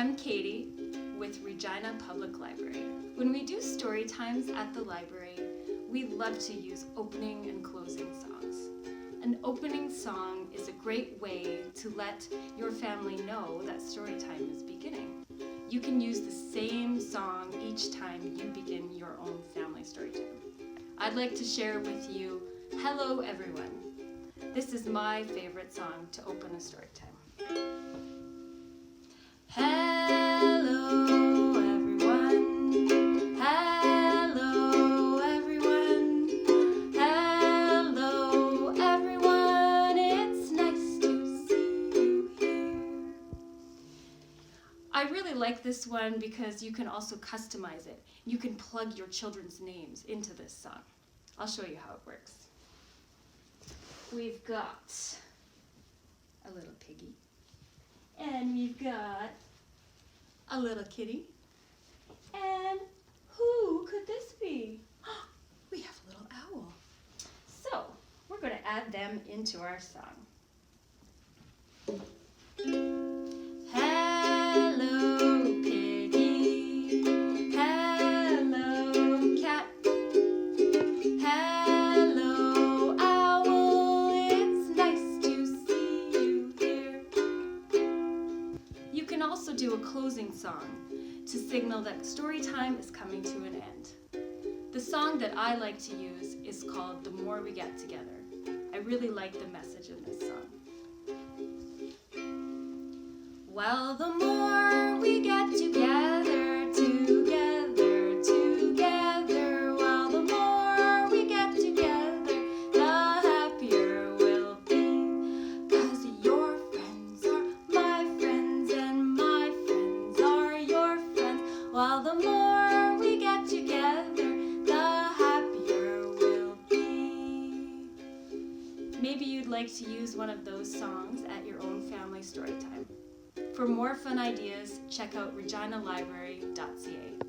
I'm Katie with Regina Public Library. When we do story times at the library, we love to use opening and closing songs. An opening song is a great way to let your family know that story time is beginning. You can use the same song each time you begin your own family story time. I'd like to share with you Hello Everyone. This is my favorite song to open a story time. Hello everyone, hello everyone, hello everyone, it's nice to see you here. I really like this one because you can also customize it. You can plug your children's names into this song. I'll show you how it works. We've got a little piggy, and we've got a little kitty, and who could this be? We have a little owl. So we're going to add them into our song. Hello piggy, hello cat, hello owl, it's nice to see you here. You can also do a closing song to signal that story time is coming to an end. The song that I like to use is called The More We Get Together. I really like the message in this song. Well, the more we get together, together, together, well, the more we get together, the happier we'll be. 'Cause your friends are my friends and my friends are your friends. Well, the more we get together, the happier we'll be. Maybe you'd like to use one of those songs at your own family story time. For more fun ideas, check out reginalibrary.ca.